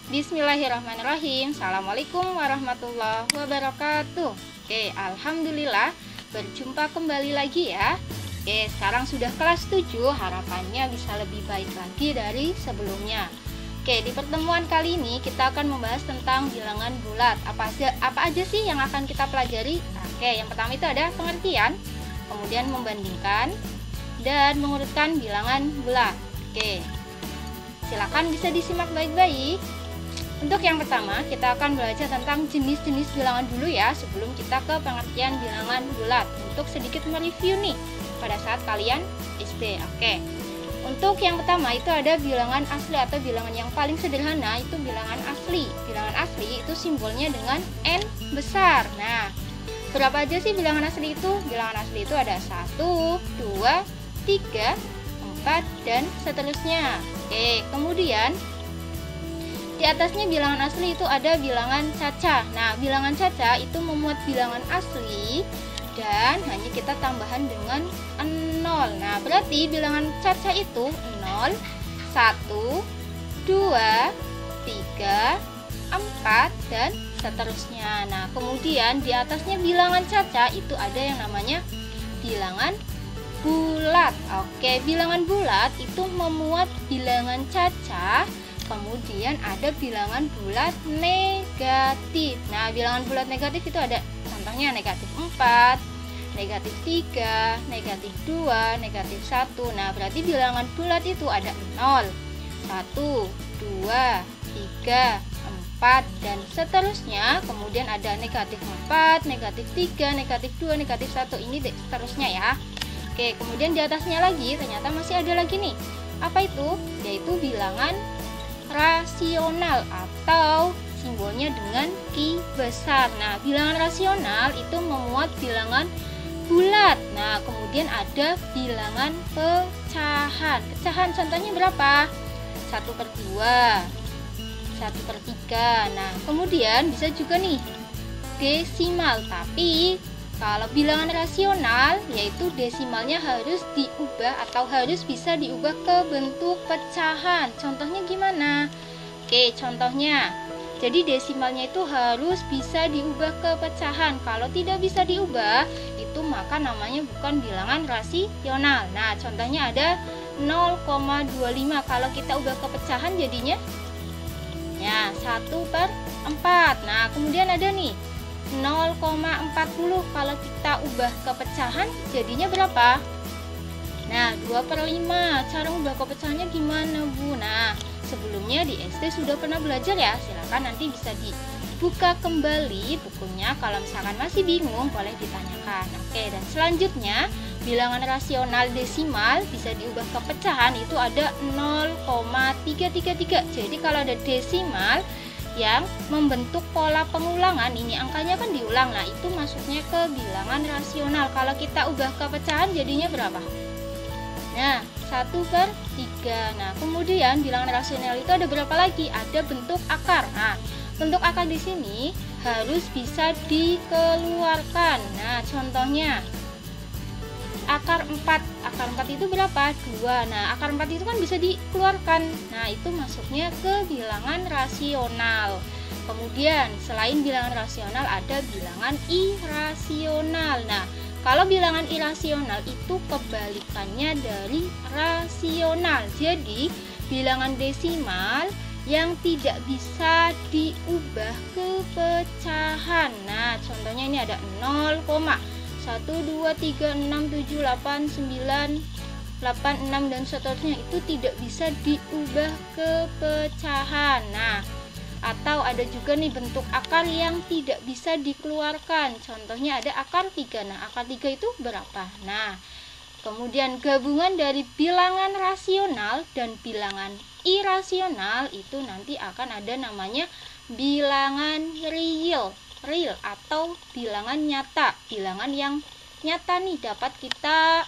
Bismillahirrahmanirrahim. Assalamualaikum warahmatullahi wabarakatuh. Oke, alhamdulillah berjumpa kembali lagi ya. Oke, sekarang sudah kelas 7, harapannya bisa lebih baik lagi dari sebelumnya. Oke, di pertemuan kali ini kita akan membahas tentang bilangan bulat. Apa aja sih yang akan kita pelajari? Oke, yang pertama itu ada pengertian, kemudian membandingkan dan mengurutkan bilangan bulat. Oke, silakan bisa disimak baik-baik. Untuk yang pertama, kita akan belajar tentang jenis-jenis bilangan dulu ya, sebelum kita ke pengertian bilangan bulat. Untuk sedikit mereview nih, pada saat kalian SD. Oke. Untuk yang pertama itu ada bilangan asli atau bilangan yang paling sederhana, itu bilangan asli. Bilangan asli itu simbolnya dengan N besar. Nah, berapa aja sih bilangan asli itu? Bilangan asli itu ada 1, 2, 3, 4, dan seterusnya. Oke, kemudian di atasnya bilangan asli itu ada bilangan caca. Nah, bilangan caca itu memuat bilangan asli dan hanya kita tambahan dengan 0. Nah, berarti bilangan caca itu 0, 1, 2, 3, 4, dan seterusnya. Nah, kemudian di atasnya bilangan caca itu ada yang namanya bilangan bulat. Oke, bilangan bulat itu memuat bilangan caca. Kemudian ada bilangan bulat negatif. Nah, bilangan bulat negatif itu ada contohnya negatif 4, negatif 3, negatif 2, negatif 1. Nah, berarti bilangan bulat itu ada 0, 1, 2, 3, 4, dan seterusnya. Kemudian ada negatif 4, negatif 3, negatif 2, negatif 1. Ini seterusnya ya. Oke, kemudian di atasnya lagi ternyata masih ada lagi nih. Apa itu? Yaitu bilangan rasional atau simbolnya dengan Q besar. Nah, bilangan rasional itu memuat bilangan bulat. Nah, kemudian ada bilangan pecahan. Pecahan contohnya berapa? 1/2, 1/3. Nah, kemudian bisa juga nih desimal. Tapi kalau bilangan rasional, yaitu desimalnya harus diubah atau harus bisa diubah ke bentuk pecahan. Contohnya gimana? Oke, contohnya. Jadi desimalnya itu harus bisa diubah ke pecahan. Kalau tidak bisa diubah, itu maka namanya bukan bilangan rasional. Nah, contohnya ada 0,25. Kalau kita ubah ke pecahan jadinya ya 1/4. Nah, kemudian ada nih 0,40. Kalau kita ubah ke pecahan jadinya berapa? Nah, 2/5. Cara ubah ke pecahannya gimana, Bu? Nah, sebelumnya di SD sudah pernah belajar ya. Silakan nanti bisa dibuka kembali bukunya. Kalau misalkan masih bingung boleh ditanyakan. Oke, dan selanjutnya bilangan rasional desimal bisa diubah ke pecahan itu ada 0,333. Jadi kalau ada desimal yang membentuk pola pengulangan, ini angkanya kan diulang. Nah, itu masuknya ke bilangan rasional. Kalau kita ubah ke pecahan jadinya berapa? Nah, 1/3. Nah, kemudian bilangan rasional itu ada berapa lagi? Ada bentuk akar. Nah, bentuk akar di sini harus bisa dikeluarkan. Nah, contohnya akar 4. Akar 4 itu berapa? 2. Nah, akar 4 itu kan bisa dikeluarkan. Nah, itu masuknya ke bilangan rasional. Kemudian, selain bilangan rasional ada bilangan irasional. Nah, kalau bilangan irasional itu kebalikannya dari rasional. Jadi, bilangan desimal yang tidak bisa diubah ke pecahan. Nah, contohnya ini ada 0,1, 2, 3, 6, 7, 8, 9, 8, 6, dan seterusnya. Itu tidak bisa diubah ke pecahan. Nah, atau ada juga nih bentuk akar yang tidak bisa dikeluarkan. Contohnya ada akar 3. Nah, akar 3 itu berapa? Nah, kemudian gabungan dari bilangan rasional dan bilangan irasional itu nanti akan ada namanya bilangan real atau bilangan nyata. Bilangan yang nyata nih dapat kita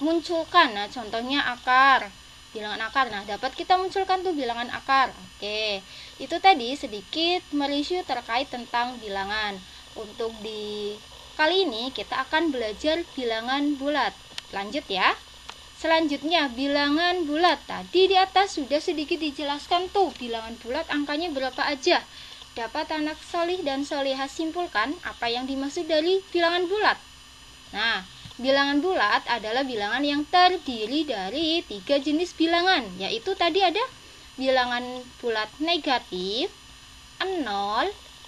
munculkan. Nah, contohnya akar. Bilangan akar. Nah, dapat kita munculkan tuh bilangan akar. Oke. Itu tadi sedikit mereview terkait tentang bilangan. Untuk di kali ini kita akan belajar bilangan bulat. Lanjut ya. Selanjutnya bilangan bulat. Tadi di atas sudah sedikit dijelaskan tuh bilangan bulat angkanya berapa aja. Dapat anak solih dan solihah simpulkan apa yang dimaksud dari bilangan bulat. Nah, bilangan bulat adalah bilangan yang terdiri dari 3 jenis bilangan, yaitu tadi ada bilangan bulat negatif, 0,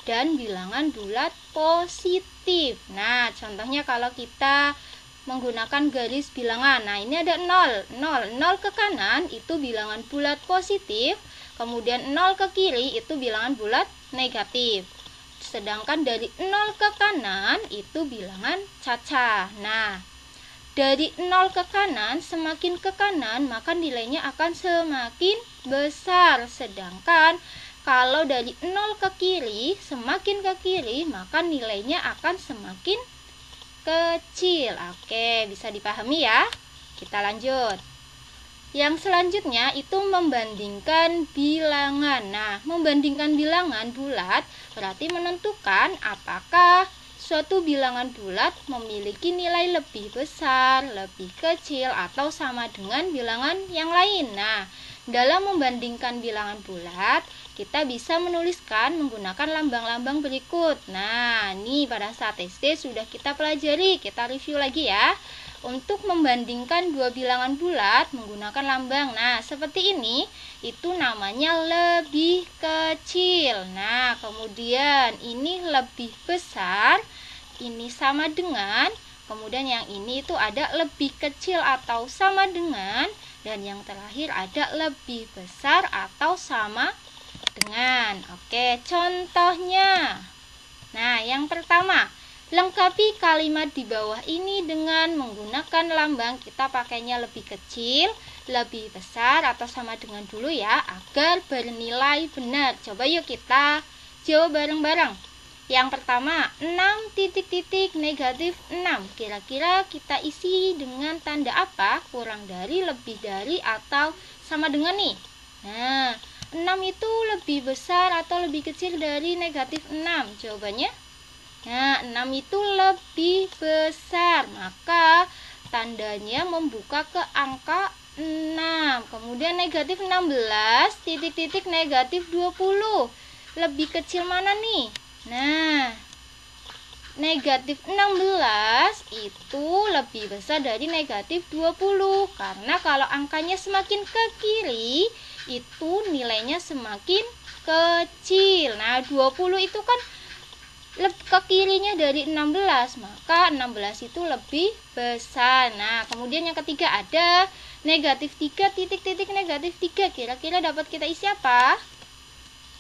dan bilangan bulat positif. Nah, contohnya kalau kita menggunakan garis bilangan, nah ini ada 0, 0 ke kanan itu bilangan bulat positif, kemudian 0 ke kiri itu bilangan bulat negatif. Sedangkan dari 0 ke kanan itu bilangan cacah. Nah, dari 0 ke kanan, semakin ke kanan maka nilainya akan semakin besar. Sedangkan kalau dari 0 ke kiri, semakin ke kiri maka nilainya akan semakin kecil. Oke, bisa dipahami ya? Kita lanjut. Yang selanjutnya itu membandingkan bilangan. Nah, membandingkan bilangan bulat berarti menentukan apakah suatu bilangan bulat memiliki nilai lebih besar, lebih kecil, atau sama dengan bilangan yang lain. Nah, dalam membandingkan bilangan bulat, kita bisa menuliskan menggunakan lambang-lambang berikut. Nah, ini pada saat SD sudah kita pelajari, kita review lagi ya. Untuk membandingkan dua bilangan bulat menggunakan lambang. Nah, seperti ini, itu namanya lebih kecil. Nah, kemudian ini lebih besar, ini sama dengan, kemudian yang ini itu ada lebih kecil atau sama dengan, dan yang terakhir ada lebih besar atau sama dengan. Oke, contohnya. Nah, yang pertama, lengkapi kalimat di bawah ini dengan menggunakan lambang. Kita pakainya lebih kecil, lebih besar, atau sama dengan dulu ya, agar bernilai benar. Coba yuk kita jawab bareng-bareng. Yang pertama, 6 titik-titik negatif 6. Kira-kira kita isi dengan tanda apa? Kurang dari, lebih dari, atau sama dengan nih? Nah, 6 itu lebih besar atau lebih kecil dari negatif 6? Jawabannya? Nah, 6 itu lebih besar, maka tandanya membuka ke angka 6. Kemudian negatif 16, titik-titik negatif 20. Lebih kecil mana nih? Nah, negatif 16 itu lebih besar dari negatif 20. Karena kalau angkanya semakin ke kiri, itu nilainya semakin kecil. Nah, 20 itu kan ke kirinya dari 16, maka 16 itu lebih besar. Nah, kemudian yang ketiga ada negatif 3, titik-titik negatif 3. Kira-kira dapat kita isi apa?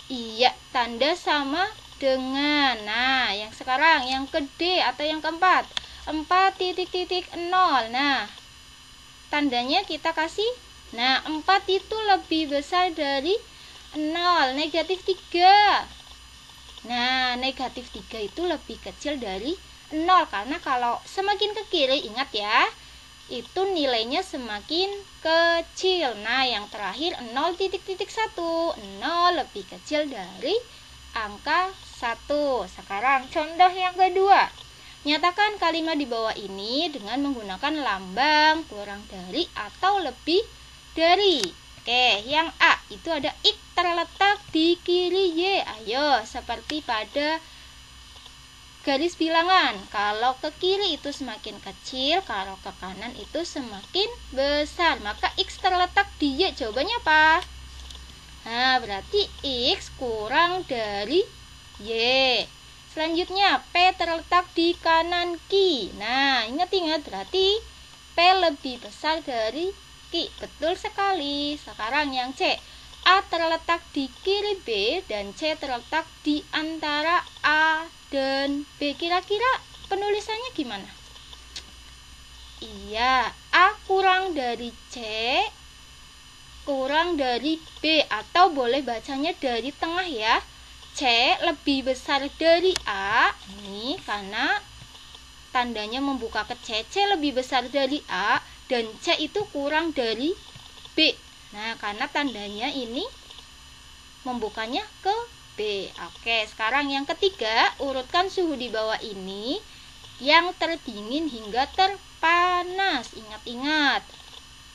Iya, tanda sama dengan. Nah, yang sekarang yang ke D atau yang keempat, 4 titik-titik 0. Nah, tandanya kita kasih. Nah, 4 itu lebih besar dari 0, negatif 3. Nah, negatif 3 itu lebih kecil dari 0. Karena kalau semakin ke kiri, ingat ya, itu nilainya semakin kecil. Nah, yang terakhir 0,1. 0 lebih kecil dari angka 1. Sekarang contoh yang kedua. Nyatakan kalimat di bawah ini dengan menggunakan lambang kurang dari atau lebih dari. Oke, yang A itu ada X terletak di kiri Y. Ayo, seperti pada garis bilangan. Kalau ke kiri itu semakin kecil, kalau ke kanan itu semakin besar. Maka X terletak di Y. Jawabannya apa? Nah, berarti X kurang dari Y. Selanjutnya, P terletak di kanan Q. Nah, ingat-ingat berarti P lebih besar dari Q. Betul sekali. Sekarang yang C. A terletak di kiri B dan C terletak di antara A dan B. Kira-kira penulisannya gimana? Iya, A kurang dari C, kurang dari B, atau boleh bacanya dari tengah ya. C lebih besar dari A, ini karena tandanya membuka ke C. C lebih besar dari A dan C itu kurang dari B. Nah, karena tandanya ini membukanya ke B. Oke, sekarang yang ketiga, urutkan suhu di bawah ini yang terdingin hingga terpanas. Ingat-ingat.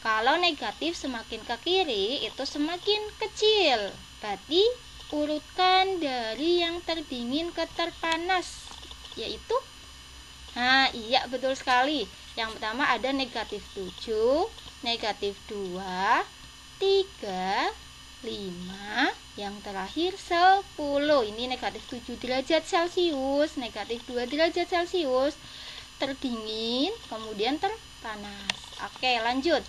Kalau negatif semakin ke kiri itu semakin kecil. Berarti urutkan dari yang terdingin ke terpanas, yaitu iya betul sekali. Yang pertama ada negatif 7, negatif 2, 3, 5, yang terakhir 10. Ini negatif 7 derajat Celcius, negatif 2 derajat Celcius, terdingin, kemudian terpanas. Oke, lanjut.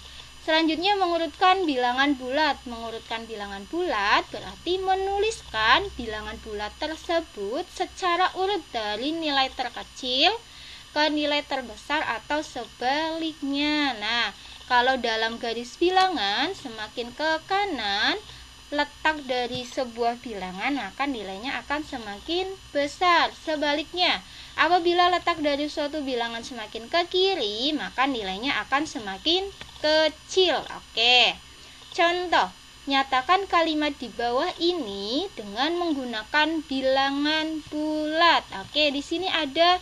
Selanjutnya mengurutkan bilangan bulat. Mengurutkan bilangan bulat berarti menuliskan bilangan bulat tersebut secara urut dari nilai terkecil ke nilai terbesar atau sebaliknya. Nah, kalau dalam garis bilangan semakin ke kanan letak dari sebuah bilangan, maka nilainya akan semakin besar. Sebaliknya, apabila letak dari suatu bilangan semakin ke kiri, maka nilainya akan semakin kecil. Oke. Contoh, nyatakan kalimat di bawah ini dengan menggunakan bilangan bulat. Oke, di sini ada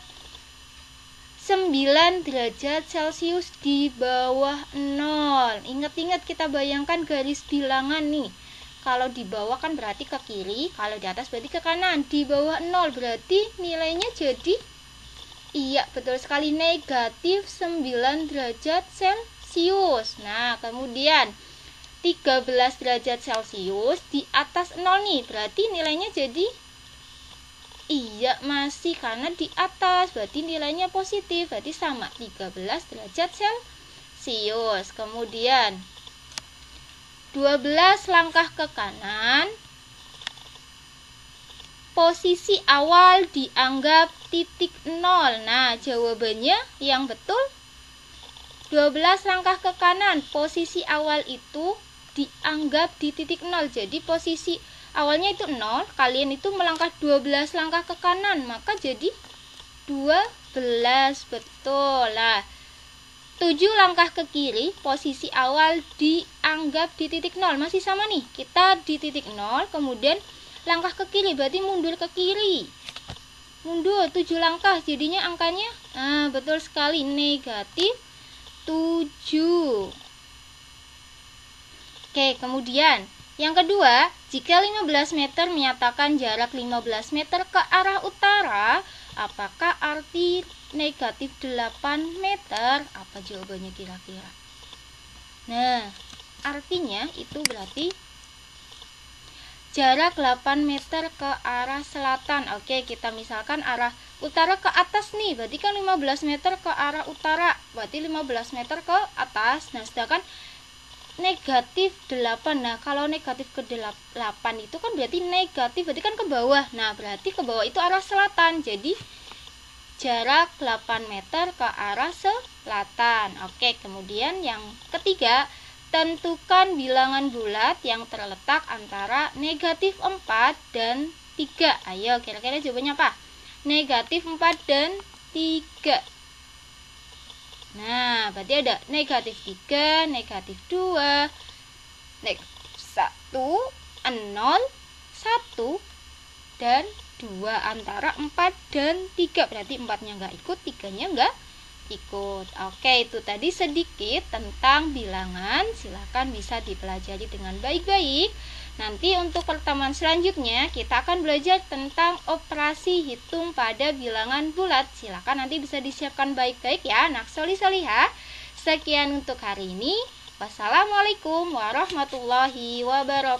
9 derajat Celcius di bawah 0. Ingat-ingat kita bayangkan garis bilangan nih. Kalau di bawah kan berarti ke kiri, kalau di atas berarti ke kanan. Di bawah 0 berarti nilainya jadi betul sekali, negatif 9 derajat Celcius. Nah, kemudian 13 derajat Celcius di atas 0 nih, berarti nilainya jadi masih, karena di atas berarti nilainya positif, berarti sama 13 derajat Celcius. Kemudian 12 langkah ke kanan, posisi awal dianggap titik 0. Nah, jawabannya yang betul 12 langkah ke kanan, posisi awal itu dianggap di titik 0. Jadi posisi awalnya itu 0, kalian itu melangkah 12 langkah ke kanan, maka jadi 12. Betul. Lah, 7 langkah ke kiri, posisi awal dianggap di titik 0. Masih sama nih, kita di titik 0, kemudian langkah ke kiri, berarti mundur ke kiri. Mundur 7 langkah, jadinya angkanya betul sekali, negatif 7. Oke, kemudian yang kedua, jika 15 meter menyatakan jarak 15 meter ke arah utara, apakah arti negatif 8 meter? Apa jawabannya kira-kira? Nah, artinya itu berarti jarak 8 meter ke arah selatan. Oke, kita misalkan arah utara ke atas nih, berarti kan 15 meter ke arah utara, berarti 15 meter ke atas. Nah, sedangkan negatif 8. Nah, kalau negatif ke 8 itu kan berarti negatif, berarti kan ke bawah. Nah, berarti ke bawah itu arah selatan. Jadi jarak 8 meter ke arah selatan. Oke, kemudian yang ketiga, tentukan bilangan bulat yang terletak antara negatif 4 dan 3. Ayo, kira-kira jawabannya apa? Negatif 4 dan 3. Nah, berarti ada negatif 3, negatif 2, negatif 1, 0, 1, dan 2. Antara 4 dan 3. Berarti 4-nya nggak ikut, 3-nya nggak ikut. Oke, itu tadi sedikit tentang bilangan. Silakan bisa dipelajari dengan baik-baik. Nanti untuk pertemuan selanjutnya kita akan belajar tentang operasi hitung pada bilangan bulat. Silakan nanti bisa disiapkan baik-baik ya, anak solih-solihah. Sekian untuk hari ini. Wassalamualaikum warahmatullahi wabarakatuh.